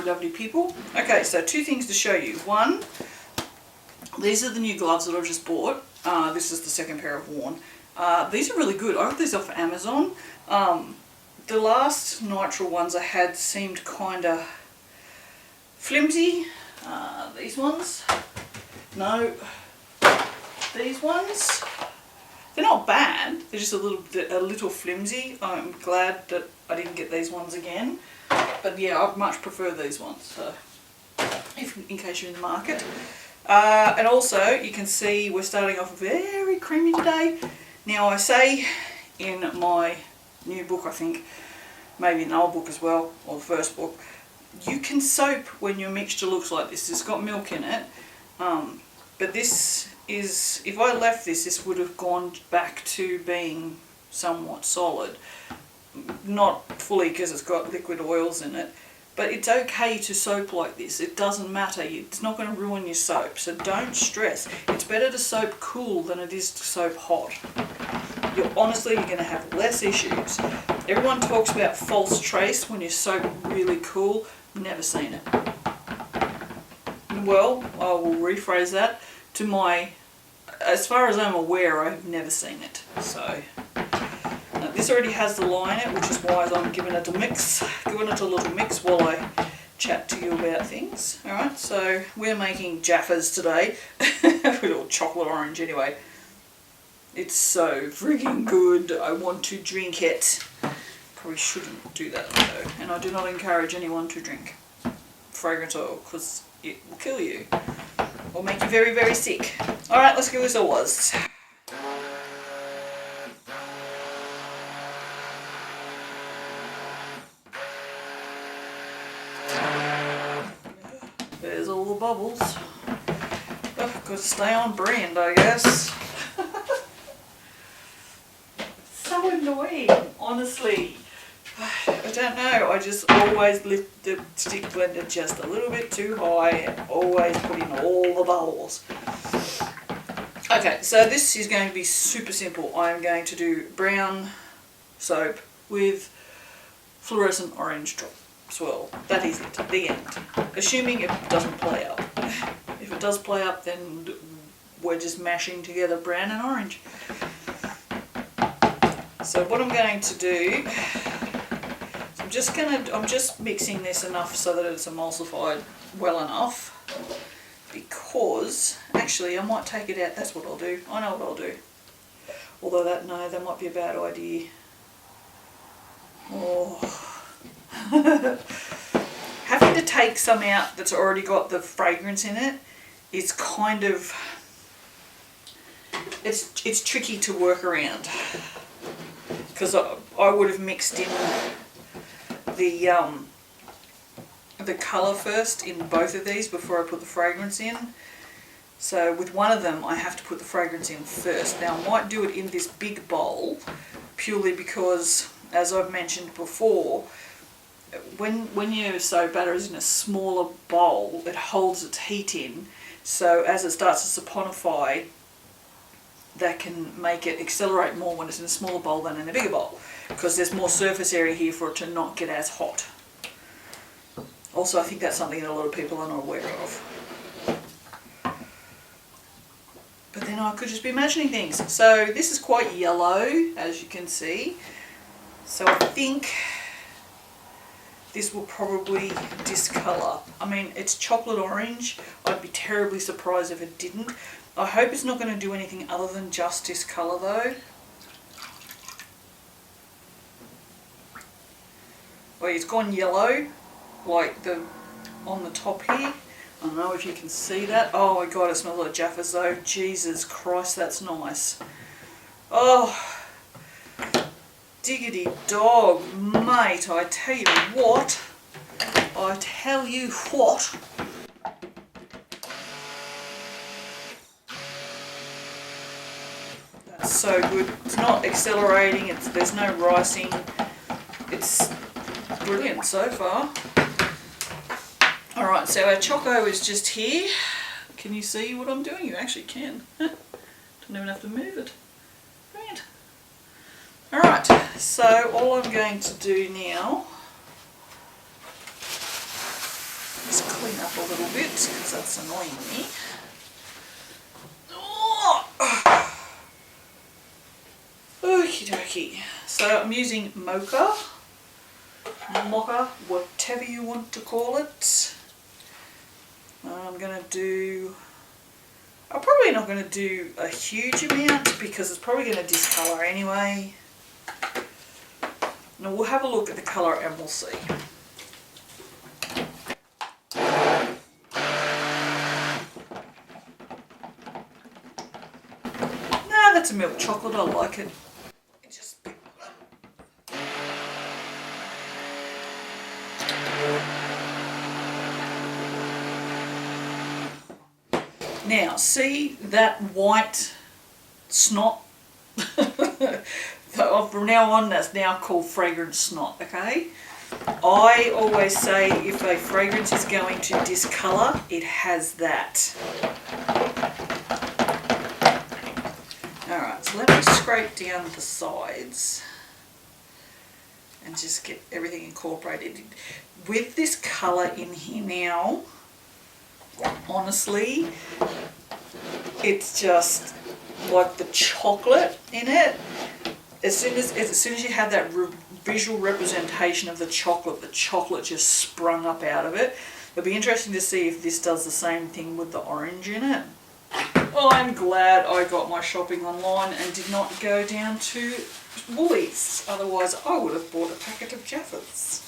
lovely people. Okay, so two things to show you. One, these are the new gloves that I've just bought. This is the second pair I've worn. These are really good. I got these off Amazon. The last nitrile ones I had seemed kind of flimsy. These ones, no. These ones, they're not bad. They're just a little flimsy. I'm glad that I didn't get these ones again. But yeah, I much prefer these ones. So, in case you're in the market. And also, you can see we're starting off very creamy today. Now, I say in my new book, I think, maybe an old book as well, or the first book, you can soap when your mixture looks like this. It's got milk in it. But this is, if I left this, this would have gone back to being somewhat solid. Not fully because it's got liquid oils in it. But it's okay to soap like this. It doesn't matter. It's not going to ruin your soap. So don't stress. It's better to soap cool than it is to soap hot. Honestly, you're going to have less issues. Everyone talks about false trace when you soap really cool. Never seen it. Well, I will rephrase that. As far as I'm aware, I've never seen it. So, this already has the lye in it, which is why I'm giving it a little mix while I chat to you about things. Alright, so we're making Jaffas today. With a little chocolate orange anyway. It's so freaking good. I want to drink it. Probably shouldn't do that though. And I do not encourage anyone to drink fragrance oil because it will kill you. Or make you very, very sick. Alright, let's give this a whiz. There's all the bubbles. Oh, got to stay on brand, I guess. So annoying, honestly. I don't know, I just always lift the stick blender just a little bit too high and always put in all the bubbles. Okay, so this is going to be super simple. I'm going to do brown soap with fluorescent orange swirl. That is it, the end. Assuming it doesn't play up. If it does play up, then we're just mashing together brown and orange. So what I'm going to do, I'm just mixing this enough so that it's emulsified well enough, because actually I might take it out. That's what I'll do. I know what I'll do. Although that might be a bad idea. Oh. Having to take some out that's already got the fragrance in it is kind of, it's tricky to work around. Because I would have mixed in the colour first in both of these before I put the fragrance in. So with one of them I have to put the fragrance in first. Now I might do it in this big bowl purely because, as I've mentioned before, when your soap batter is in a smaller bowl, it holds its heat in. So as it starts to saponify, that can make it accelerate more when it's in a smaller bowl than in a bigger bowl, because there's more surface area here for it to not get as hot. Also, I think that's something that a lot of people are not aware of. But then I could just be imagining things. So this is quite yellow, as you can see. So I think this will probably discolour. I mean, it's chocolate orange. I'd be terribly surprised if it didn't. I hope it's not going to do anything other than just discolour though. Well, it's gone yellow, like on the top here. I don't know if you can see that. Oh my god, it smells like Jaffas though. Jesus Christ, that's nice. Oh, diggity dog, mate, I tell you what. That's so good. It's not accelerating, there's no ricing. It's brilliant so far. Alright, so our choco is just here. Can you see what I'm doing? You actually can. Don't even have to move it. Brilliant. Alright, so all I'm going to do now clean up a little bit because that's annoying me. Oh. Okie dokie. So I'm using mocha, whatever you want to call it. I'm probably not going to do a huge amount because it's probably going to discolour anyway. Now we'll have a look at the colour and we'll see. Nah, that's a milk chocolate, I like it. Now, see that white snot? So from now on, that's now called fragrance snot, okay? I always say if a fragrance is going to discolour, it has that. Alright, so let me scrape down the sides and just get everything incorporated. With this colour in here now, honestly, it's just like the chocolate in it. As soon as you have that visual representation of the chocolate just sprung up out of it. It'll be interesting to see if this does the same thing with the orange in it. Well, I'm glad I got my shopping online and did not go down to Woolies. Otherwise, I would have bought a packet of Jaffas.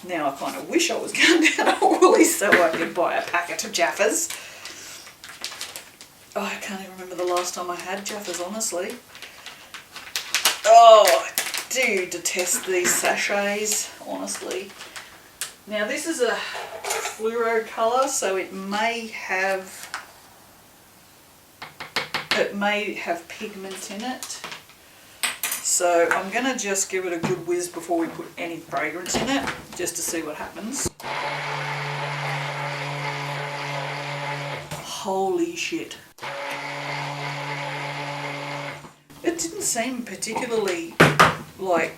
Now I kind of wish I was going down to Woolies so I could buy a packet of Jaffas. Oh, I can't even remember the last time I had Jaffas, honestly. Oh, I do detest these sachets, honestly. Now this is a fluoro colour, so it may have pigment in it. So I'm going to just give it a good whiz before we put any fragrance in it, just to see what happens. Holy shit. It didn't seem particularly like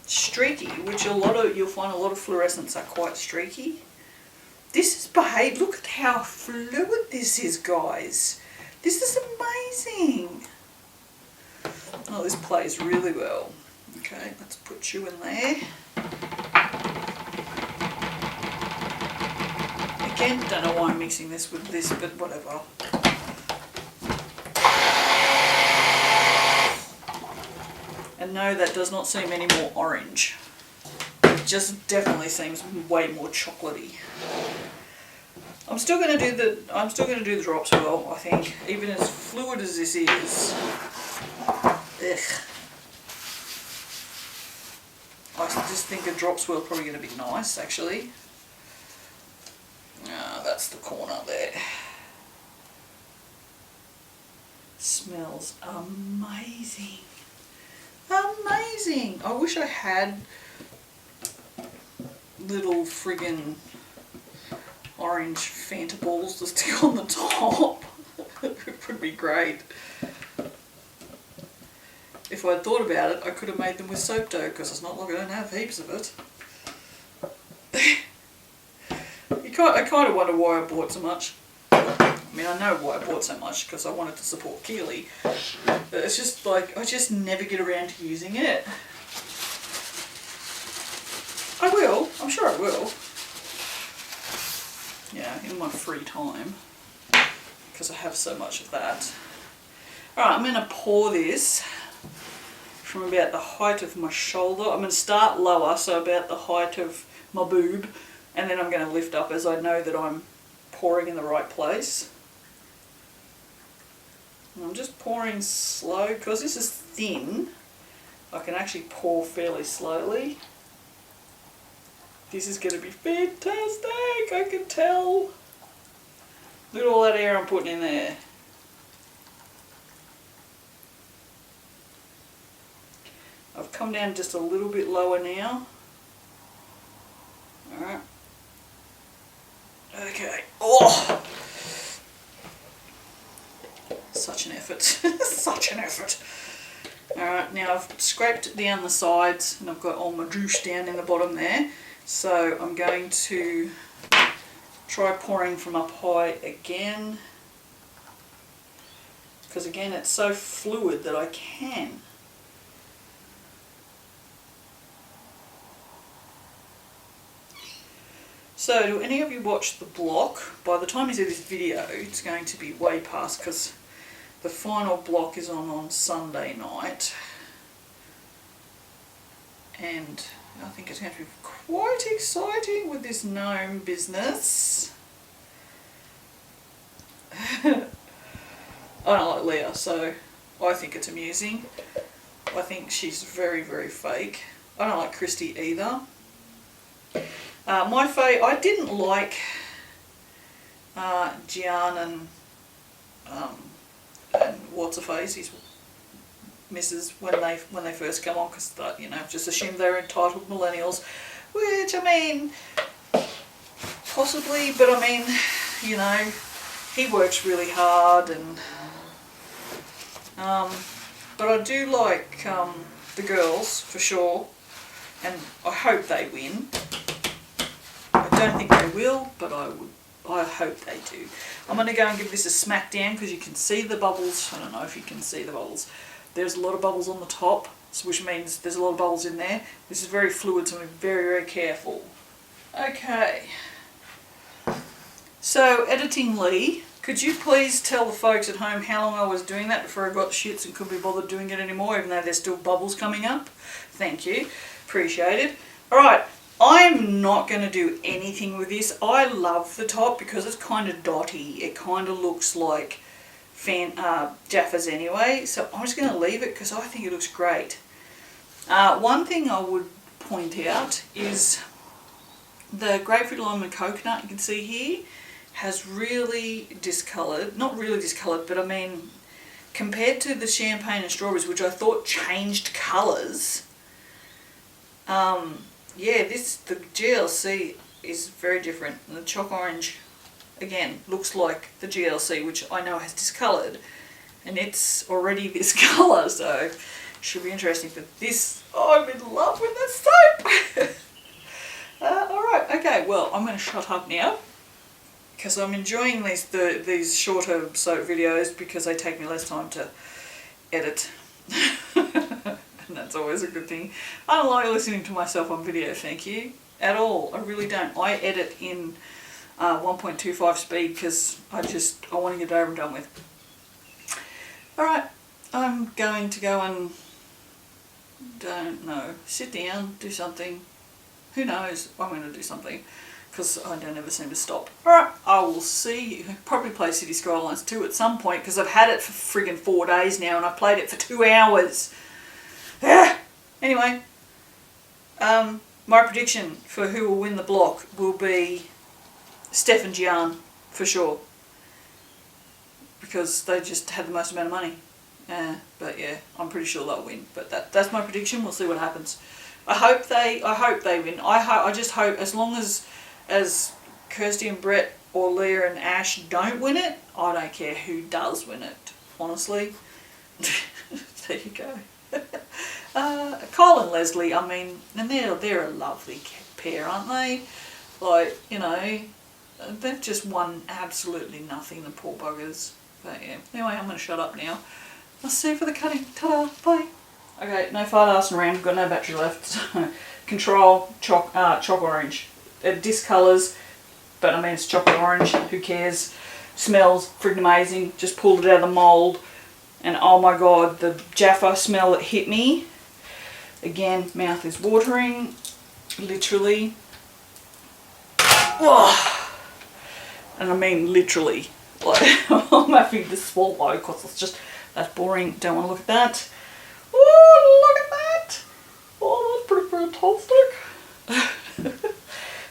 streaky, which you'll find a lot of fluorescents are quite streaky. This is behaved. Look at how fluid this is, guys. This is amazing. Oh, this plays really well. Okay, let's put you in there. Again, don't know why I'm mixing this with this, but whatever. And no, that does not seem any more orange. It just definitely seems way more chocolatey. I'm still going to do the drops well, I think, even as fluid as this is. Ugh. I just think a drop swirl is probably going to be nice, actually. That's the corner there. Smells amazing. Amazing. I wish I had little friggin' orange Fanta balls to stick on the top. It would be great. If I'd thought about it, I could have made them with soap dough, because it's not like I don't have heaps of it. I kind of wonder why I bought so much. I mean, I know why I bought so much, because I wanted to support Kerry. But it's just like, I just never get around to using it. I will, I'm sure I will. Yeah, in my free time, because I have so much of that. Alright, I'm going to pour this from about the height of my shoulder. I'm going to start lower, so about the height of my boob, and then I'm going to lift up as I know that I'm pouring in the right place. And I'm just pouring slow, because this is thin, I can actually pour fairly slowly. This is going to be fantastic, I can tell. Look at all that air I'm putting in there. I've come down just a little bit lower now. Alright. Okay. Oh! Such an effort. Such an effort. Alright, now I've scraped down the sides and I've got all my juice down in the bottom there. So I'm going to try pouring from up high again, because again it's so fluid that I can. So do any of you watch the block? By the time you see this video, it's going to be way past, because the final block is on Sunday night. And I think it's going to be quite exciting with this gnome business. I don't like Leah, so I think it's amusing. I think she's very, very fake. I don't like Christy either. I didn't like Gian and what's her face, his Mrs. when they first come on, because you know, just assumed they're entitled millennials, which I mean, possibly, but I mean, you know, he works really hard, and but I do like the girls for sure, and I hope they win. I don't think they will, but I hope they do. I'm going to go and give this a smack down, because you can see the bubbles. I don't know if you can see the bubbles. There's a lot of bubbles on the top, which means there's a lot of bubbles in there. This is very fluid, so I'm very, very careful. Okay. So, editing Lee, could you please tell the folks at home how long I was doing that before I got the shits and couldn't be bothered doing it anymore, even though there's still bubbles coming up? Thank you. Appreciate it. Alright. I'm not going to do anything with this. I love the top because it's kind of dotty. It kind of looks like Jaffa's anyway. So I'm just going to leave it because I think it looks great. One thing I would point out is the grapefruit, lime and coconut you can see here has really discoloured. Not really discoloured, but I mean compared to the champagne and strawberries, which I thought changed colours, yeah, the GLC is very different. And the chalk orange, again, looks like the GLC, which I know has discoloured. And it's already this colour, so should be interesting. But this, oh, I'm in love with this soap! Alright, okay, well, I'm going to shut up now, because I'm enjoying these shorter soap videos because they take me less time to edit. And that's always a good thing. I don't like listening to myself on video, thank you, at all. I really don't. I edit in 1.25 speed because I want to get it over and done with. Alright, I'm going to go and, don't know, sit down, do something. Who knows? I'm going to do something because I don't ever seem to stop. Alright, I will see you. Probably play City Skylines 2 at some point because I've had it for friggin' 4 days now and I played it for 2 hours. Anyway, my prediction for who will win the block will be Steph and Gian, for sure. Because they just had the most amount of money. But yeah, I'm pretty sure they'll win. But that's my prediction. We'll see what happens. I hope they win. I just hope, as long as Kirsty and Brett or Leah and Ash don't win it, I don't care who does win it, honestly. There you go. Kyle and Leslie, I mean, and they're a lovely pair, aren't they? Like, you know, they've just won absolutely nothing, the poor buggers. But yeah, anyway, I'm going to shut up now. I'll see you for the cutting. Ta-da, bye. Okay, no fart arsing around, got no battery left. So, control chalk orange. It discolours, but I mean it's chocolate orange, who cares? Smells freaking amazing. Just pulled it out of the mould. And oh my god, the Jaffa smell that hit me. Again, mouth is watering, literally. Oh. And I mean literally. Like, I'm having to swallow because that's boring. Don't want to look at that. Oh, look at that. Oh, that's pretty fantastic.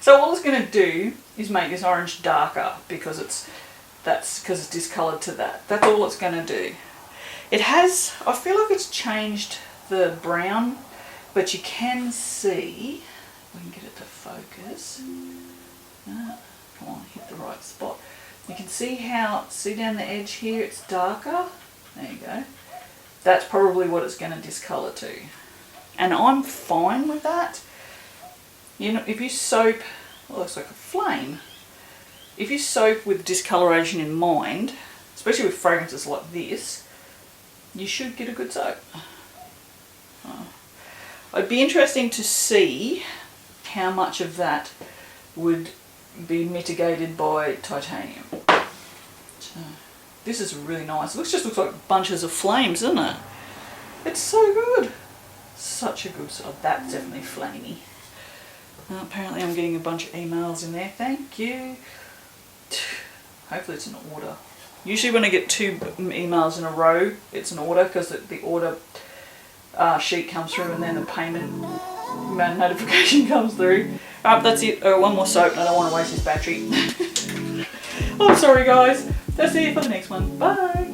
So all it's going to do is make this orange darker because it's discoloured to that. That's all it's going to do. It has, I feel like it's changed the brown, but you can see, we can get it to focus. Come on, hit the right spot. You can see down the edge here, it's darker. There you go. That's probably what it's going to discolour to. And I'm fine with that. you know, if you soap, well, looks like a flame. If you soap with discoloration in mind, especially with fragrances like this, you should get a good soap. It'd be interesting to see how much of that would be mitigated by titanium. So, this is really nice. It just looks like bunches of flames, doesn't it? It's so good. Such a good soap. That's definitely flamey. Apparently I'm getting a bunch of emails in there. Thank you. Hopefully it's an order. Usually when I get 2 emails in a row, it's an order, because the order sheet comes through and then the payment notification comes through. Alright, that's it. One more soap, and I don't want to waste this battery. I'm sorry guys. I'll see you for the next one. Bye.